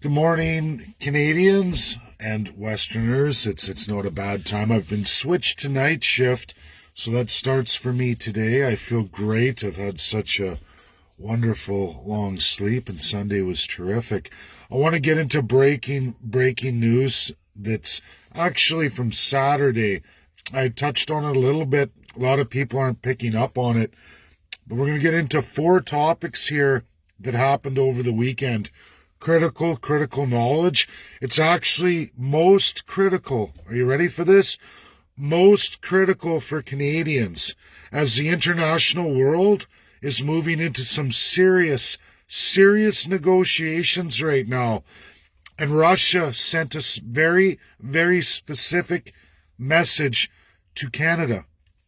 Good morning, Canadians and Westerners. It's not a bad time. I've been switched to night shift, so that starts for me today. I feel great. I've had such a wonderful long sleep, and Sunday was terrific. I want to get into breaking news that's actually from Saturday. I touched on it a little bit. A lot of people aren't picking up on it, but we're going to get into four topics here that happened over the weekend. Critical knowledge. It's actually most critical. Are you ready for this? Most critical for Canadians as the international world is moving into some serious negotiations right now. And Russia sent us very specific message to Canada.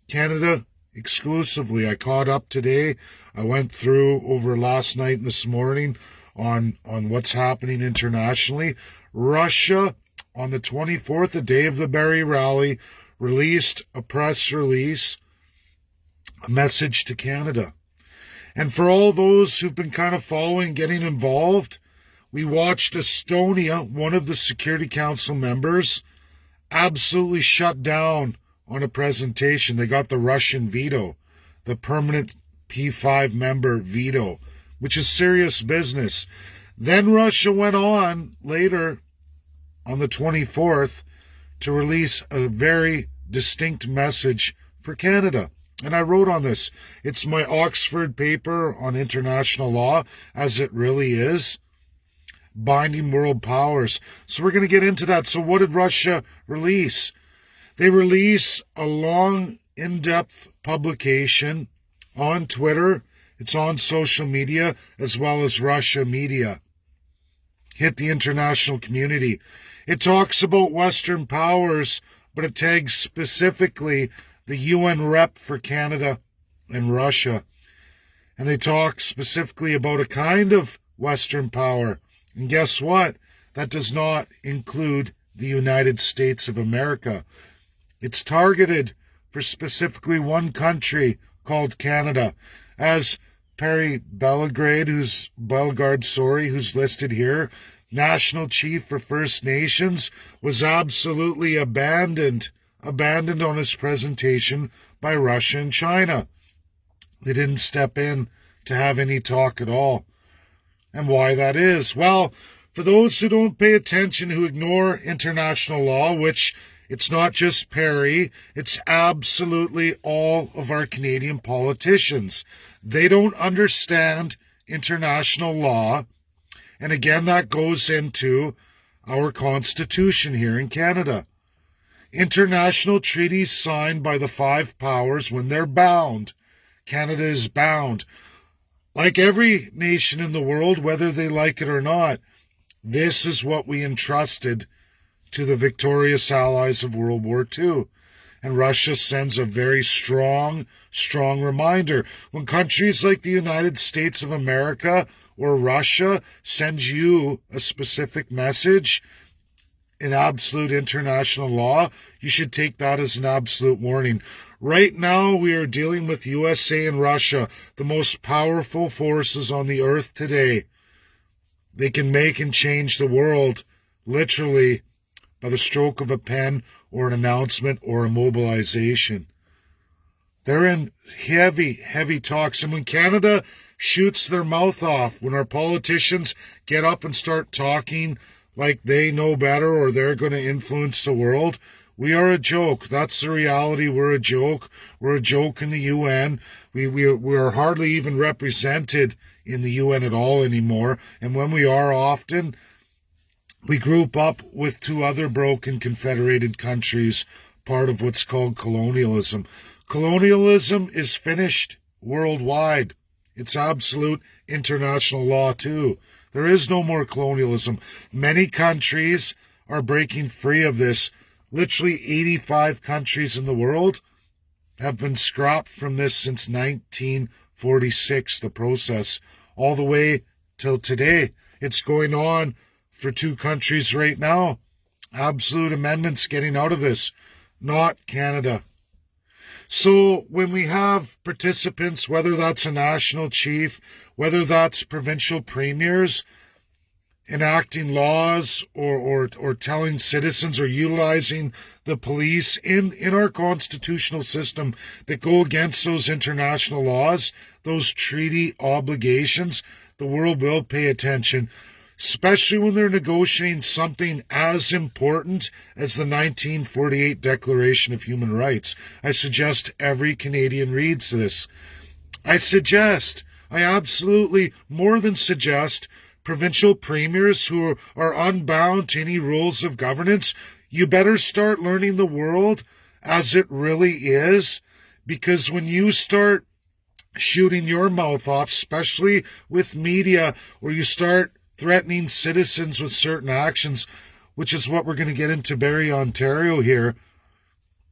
Canada exclusively. I caught up today. I went through over last night and this morning on what's happening internationally. Russia, on the 24th, the day of the Barrie rally, released a press release, a message to Canada. And for all those who've been kind of following, getting involved, we watched Estonia, one of the Security Council members, absolutely shut down on a presentation. They got the Russian veto, the permanent P5 member veto, which is serious business. Then Russia went on later on the 24th to release a very distinct message for Canada. And I wrote on this. It's my Oxford paper on international law, as it really is. Binding world powers. So we're going to get into that. So what did Russia release? They release a long, in-depth publication on Twitter. It's on social media as well as Russia media. Hit the international community. It talks about Western powers, but it tags specifically the UN rep for Canada and Russia. And they talk specifically about a kind of Western power. And guess what? That does not include the United States of America. It's targeted for specifically one country called Canada. As Perry Bellegarde, who's listed here, National Chief for First Nations, was absolutely abandoned on his presentation by Russia and China. They didn't step in to have any talk at all. And why that is? Well, for those who don't pay attention, who ignore international law, which it's not just Perry, it's absolutely all of our Canadian politicians. They don't understand international law. And again, that goes into our Constitution here in Canada. International treaties signed by the five powers, when they're bound, Canada is bound. Like every nation in the world, whether they like it or not, this is what we entrusted to the victorious allies of World War II. And Russia sends a very strong reminder. When countries like the United States of America or Russia sends you a specific message in absolute international law, you should take that as an absolute warning. Right now, we are dealing with USA and Russia, the most powerful forces on the earth today. They can make and change the world, literally, by the stroke of a pen or an announcement or a mobilization. They're in heavy talks. And when Canada shoots their mouth off, when our politicians get up and start talking like they know better or they're going to influence the world, we are a joke. That's the reality. We're a joke. We're a joke in the UN. We are hardly even represented in the UN at all anymore. And when we are, often we group up with two other broken confederated countries, part of what's called colonialism. Colonialism is finished worldwide. It's absolute international law too. There is no more colonialism. Many countries are breaking free of this. Literally 85 countries in the world have been scrapped from this since 1946, the process, all the way till today. It's going on for two countries right now. Absolute amendments getting out of this, not Canada. So when we have participants, whether that's a national chief, whether that's provincial premiers, enacting laws or telling citizens or utilizing the police in our constitutional system that go against those international laws, those treaty obligations, the world will pay attention, especially when they're negotiating something as important as the 1948 Declaration of Human Rights. I suggest every Canadian reads this. I absolutely, more than suggest, provincial premiers who are unbound to any rules of governance, you better start learning the world as it really is, because when you start shooting your mouth off, especially with media, or you start threatening citizens with certain actions, which is what we're going to get into Barrie, Ontario here,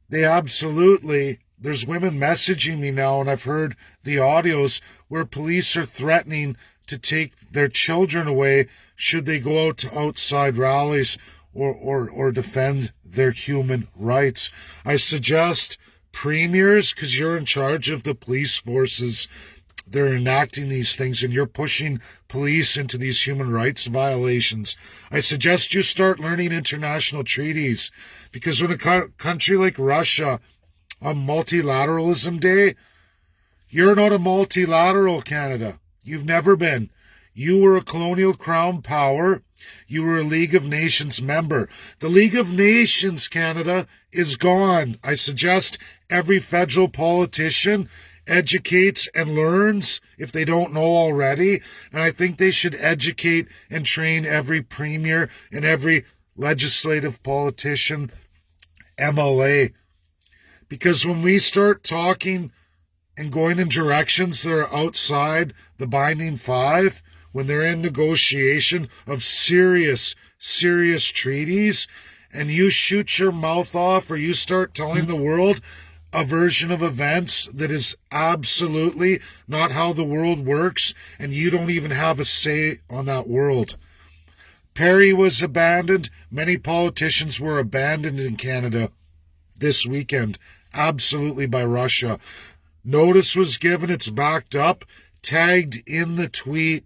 there's women messaging me now, and I've heard the audios where police are threatening to take their children away should they go out to outside rallies or defend their human rights. I suggest premiers, because you're in charge of the police forces, they're enacting these things and you're pushing police into these human rights violations. I suggest you start learning international treaties, because when a country like Russia on Multilateralism Day, you're not a multilateral, Canada. You've never been. You were a colonial crown power. You were a League of Nations member. The League of Nations, Canada, is gone. I suggest every federal politician educates and learns, if they don't know already, and I think they should educate and train every premier and every legislative politician, MLA. Because when we start talking and going in directions that are outside the binding five, when they're in negotiation of serious treaties, and you shoot your mouth off or you start telling the world a version of events that is absolutely not how the world works, and you don't even have a say on that world. Perry was abandoned. Many politicians were abandoned in Canada this weekend, absolutely, by Russia. Notice was given, it's backed up, tagged in the tweet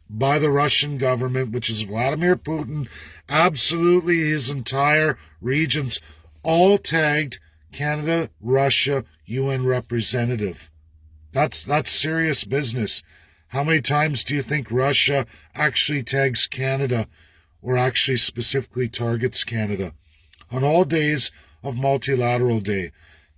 by the Russian government, which is Vladimir Putin, absolutely his entire regions, all tagged Canada, Russia, UN representative. That's serious business. How many times do you think Russia actually tags Canada, or actually specifically targets Canada? On all days of Multilateral Day,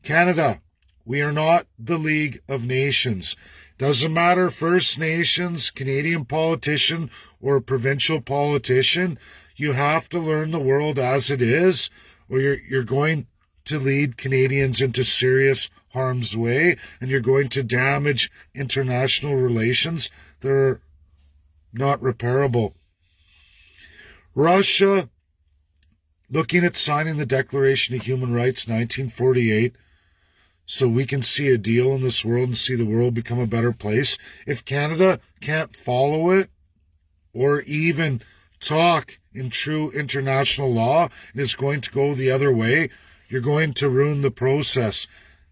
Canada, we are not the League of Nations. Doesn't matter, First Nations, Canadian politician, or provincial politician, you have to learn the world as it is, or you're going to lead Canadians into serious harm's way, and you're going to damage international relations that are not repairable. Russia, looking at signing the Declaration of Human Rights, 1948, so we can see a deal in this world and see the world become a better place. If Canada can't follow it or even talk in true international law and is going to go the other way, you're going to ruin the process.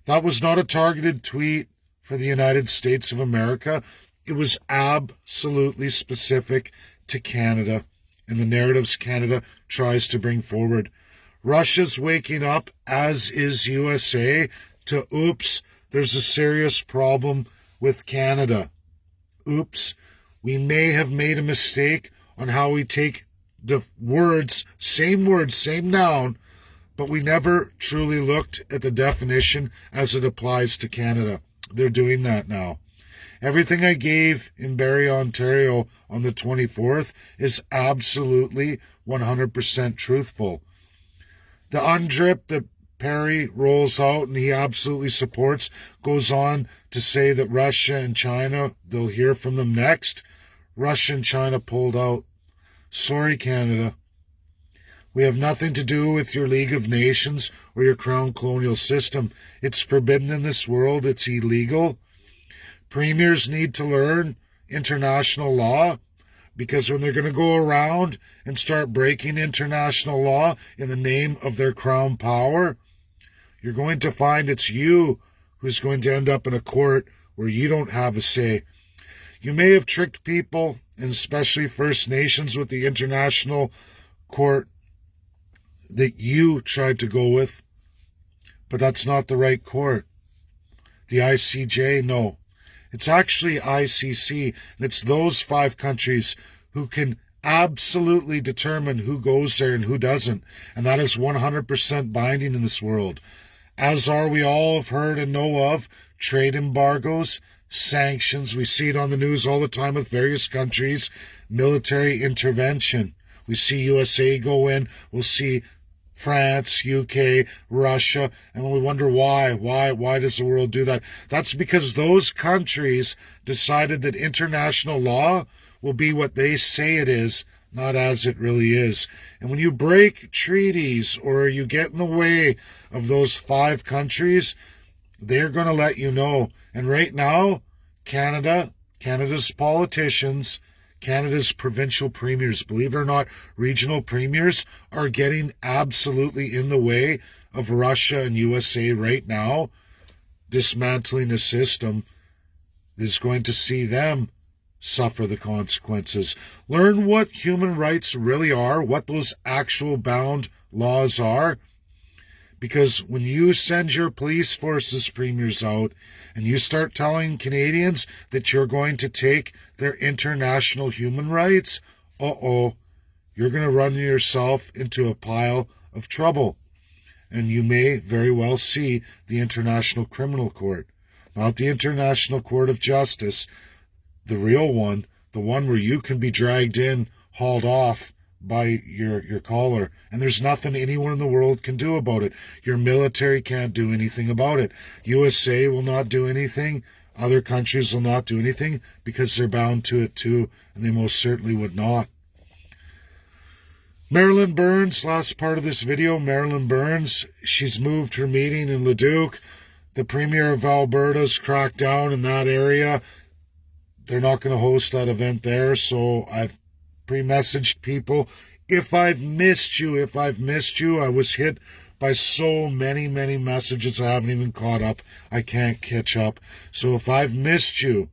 That was not a targeted tweet for the United States of America. It was absolutely specific to Canada and the narratives Canada tries to bring forward. Russia's waking up, as is USA, to oops, there's a serious problem with Canada. Oops, we may have made a mistake on how we take the words, same noun, but we never truly looked at the definition as it applies to Canada. They're doing that now. Everything I gave in Barrie, Ontario on the 24th is absolutely 100% truthful. The undrip that Perry rolls out and he absolutely supports goes on to say that Russia and China, they'll hear from them next. Russia and China pulled out. Sorry, Canada. We have nothing to do with your League of Nations or your crown colonial system. It's forbidden in this world. It's illegal. Premiers need to learn international law, because when they're going to go around and start breaking international law in the name of their crown power, you're going to find it's you who's going to end up in a court where you don't have a say. You may have tricked people and especially First Nations with the international court that you tried to go with, but that's not the right court. The ICJ, no. It's actually ICC, and it's those 5 countries who can absolutely determine who goes there and who doesn't, and that is 100% binding in this world. As are, we all have heard and know of, trade embargoes, sanctions. We see it on the news all the time with various countries, military intervention. We see USA go in, we'll see France, UK, Russia, and we wonder why. Why does the world do that? That's because those countries decided that international law will be what they say it is, not as it really is. And when you break treaties or you get in the way of those 5 countries, they're going to let you know. And right now, Canada's politicians, Canada's provincial premiers, believe it or not, regional premiers are getting absolutely in the way of Russia and USA right now. Dismantling the system is going to see them suffer the consequences. Learn what human rights really are, what those actual bound laws are. Because when you send your police forces premiers out and you start telling Canadians that you're going to take their international human rights, you're going to run yourself into a pile of trouble. And you may very well see the International Criminal Court, not the International Court of Justice, the real one, the one where you can be dragged in, hauled off by your collar, and there's nothing anyone in the world can do about it. Your military can't do anything about it. USA will not do anything. Other countries will not do anything because they're bound to it too, and they most certainly would not. Marilyn Burns, last part of this video, Marilyn Burns, she's moved her meeting in Leduc. The Premier of Alberta's cracked down in that area. They're not going to host that event there, so I've pre-messaged people. If I've missed you, I was hit by so many messages I haven't even caught up. I can't catch up. So if I've missed you,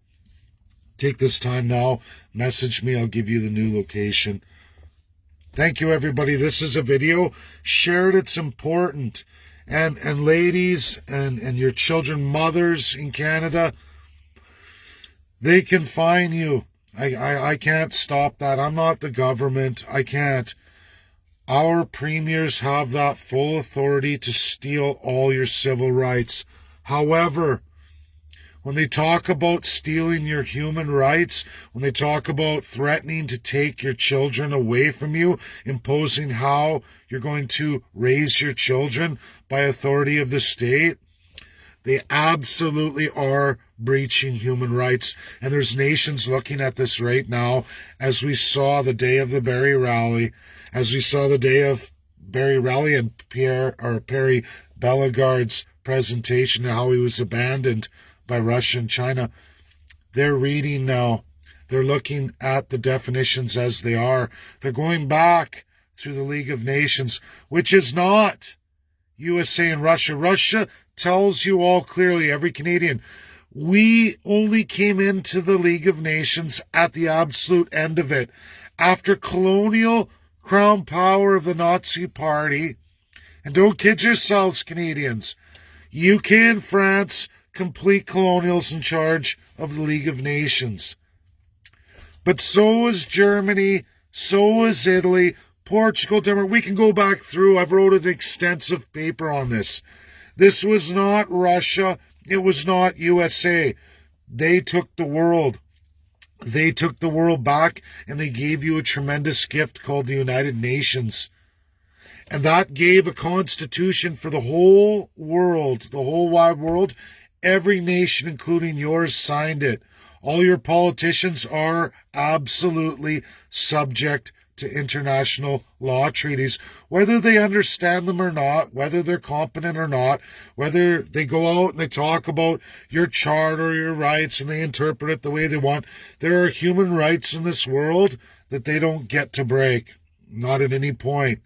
take this time now, message me, I'll give you the new location. Thank you, everybody. This is a video. Share it, it's important. And ladies and your children, mothers in Canada, they can fine you. I can't stop that. I'm not the government. I can't. Our premiers have that full authority to steal all your civil rights. However, when they talk about stealing your human rights, when they talk about threatening to take your children away from you, imposing how you're going to raise your children by authority of the state, they absolutely are breaching human rights. And there's nations looking at this right now, as we saw the day of the Barrie rally, as we saw the day of Barrie rally and Perry Bellegarde's presentation and how he was abandoned by Russia and China. They're reading now. They're looking at the definitions as they are. They're going back through the League of Nations, which is not USA and Russia. Russia tells you all clearly, every Canadian, we only came into the League of Nations at the absolute end of it. After colonial crown power of the Nazi Party, and don't kid yourselves, Canadians, UK and France, complete colonials in charge of the League of Nations. But so is Germany, so is Italy, Portugal, Denmark. We can go back through. I've wrote an extensive paper on this. This was not Russia. It was not USA. They took the world. They took the world back, and they gave you a tremendous gift called the United Nations. And that gave a constitution for the whole world, the whole wide world. Every nation, including yours, signed it. All your politicians are absolutely subject to international law treaties, whether they understand them or not, whether they're competent or not, whether they go out and they talk about your charter, your rights, and they interpret it the way they want. There are human rights in this world that they don't get to break, not at any point.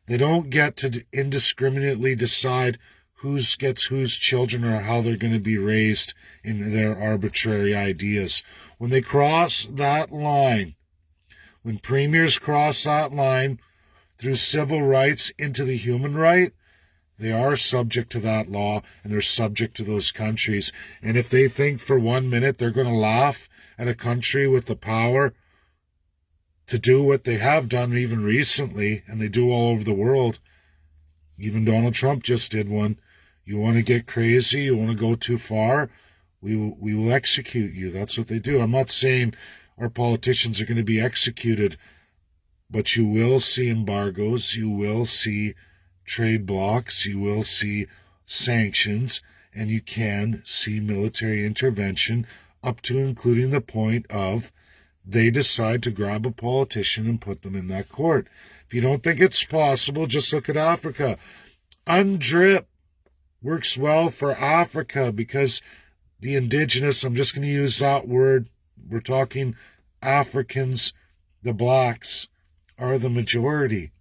They don't get to indiscriminately decide whose children or how they're going to be raised in their arbitrary ideas. When they cross that line, when premiers cross that line through civil rights into the human right, they are subject to that law, and they're subject to those countries. And if they think for 1 minute they're going to laugh at a country with the power to do what they have done even recently, and they do all over the world, even Donald Trump just did one. You want to get crazy, you want to go too far, we will execute you. That's what they do. I'm not saying our politicians are going to be executed, but you will see embargoes, you will see trade blocks, you will see sanctions, and you can see military intervention up to including the point of they decide to grab a politician and put them in that court. If you don't think it's possible, just look at Africa. UNDRIP works well for Africa because the indigenous, I'm just going to use that word, we're talking Africans, the blacks, are the majority.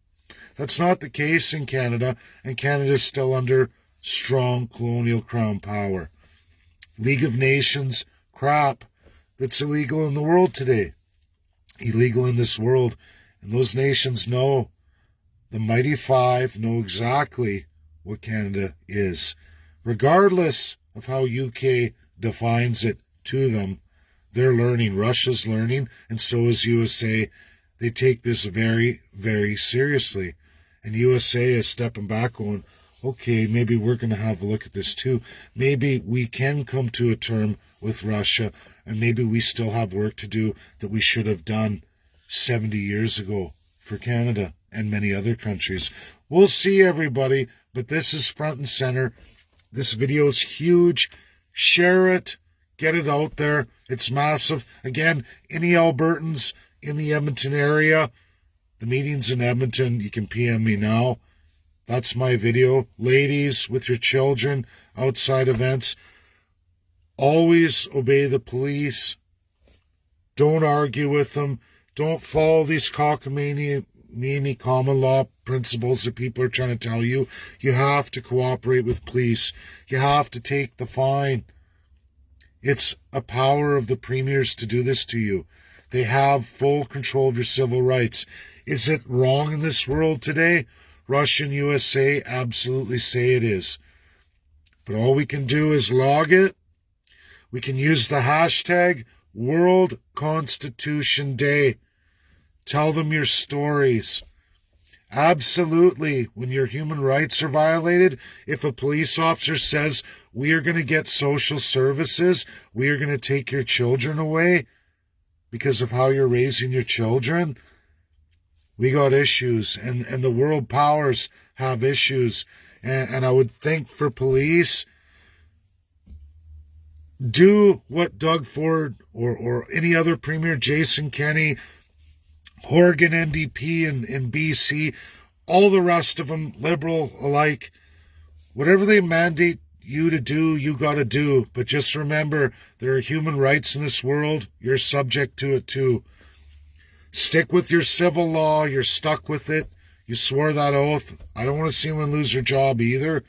That's not the case in Canada, and Canada is still under strong colonial crown power. League of Nations crap that's illegal in the world today. Illegal in this world. And those nations know, the Mighty Five know exactly what Canada is. Regardless of how UK defines it to them, they're learning. Russia's learning, and so is USA. They take this very, very seriously. And USA is stepping back going, okay, maybe we're going to have a look at this too. Maybe we can come to a term with Russia, and maybe we still have work to do that we should have done 70 years ago for Canada and many other countries. We'll see, everybody, but this is front and center. This video is huge. Share it. Get it out there. It's massive. Again, any Albertans in the Edmonton area, the meeting's in Edmonton. You can PM me now. That's my video. Ladies with your children, outside events, always obey the police. Don't argue with them. Don't follow these cockamamie common law principles that people are trying to tell you. You have to cooperate with police. You have to take the fine. It's a power of the premiers to do this to you. They have full control of your civil rights. Is it wrong in this world today? Russia and USA absolutely say it is. But all we can do is log it. We can use the hashtag World Constitution Day. Tell them your stories. Absolutely, when your human rights are violated, if a police officer says, we are going to get social services, we are going to take your children away because of how you're raising your children, we got issues, and the world powers have issues. And I would think for police, do what Doug Ford or any other premier, Jason Kenney, Horgan NDP in BC, all the rest of them, Liberal alike, whatever they mandate you to do, you got to do. But just remember, there are human rights in this world. You're subject to it too. Stick with your civil law. You're stuck with it. You swore that oath. I don't want to see anyone lose their job either.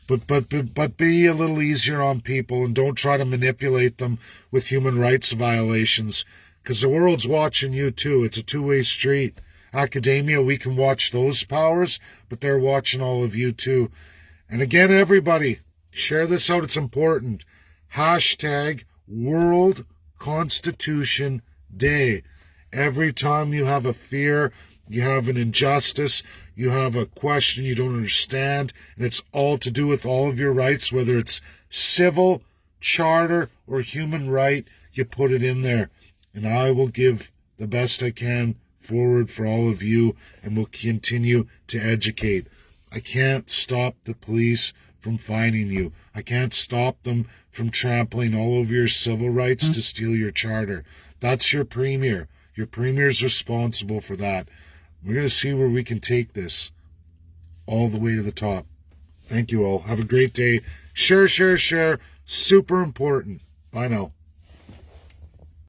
But be a little easier on people and don't try to manipulate them with human rights violations, because the world's watching you too. It's a two-way street. Academia, we can watch those powers, but they're watching all of you too. And again, everybody, share this out. It's important. Hashtag World Constitution Day. Every time you have a fear, you have an injustice, you have a question you don't understand, and it's all to do with all of your rights, whether it's civil, charter, or human right, you put it in there. And I will give the best I can forward for all of you, and will continue to educate. I can't stop the police from finding you. I can't stop them from trampling all over your civil rights to steal your charter. That's your premier. Your premier's responsible for that. We're going to see where we can take this all the way to the top. Thank you all. Have a great day. Share, share, share. Super important. Bye now.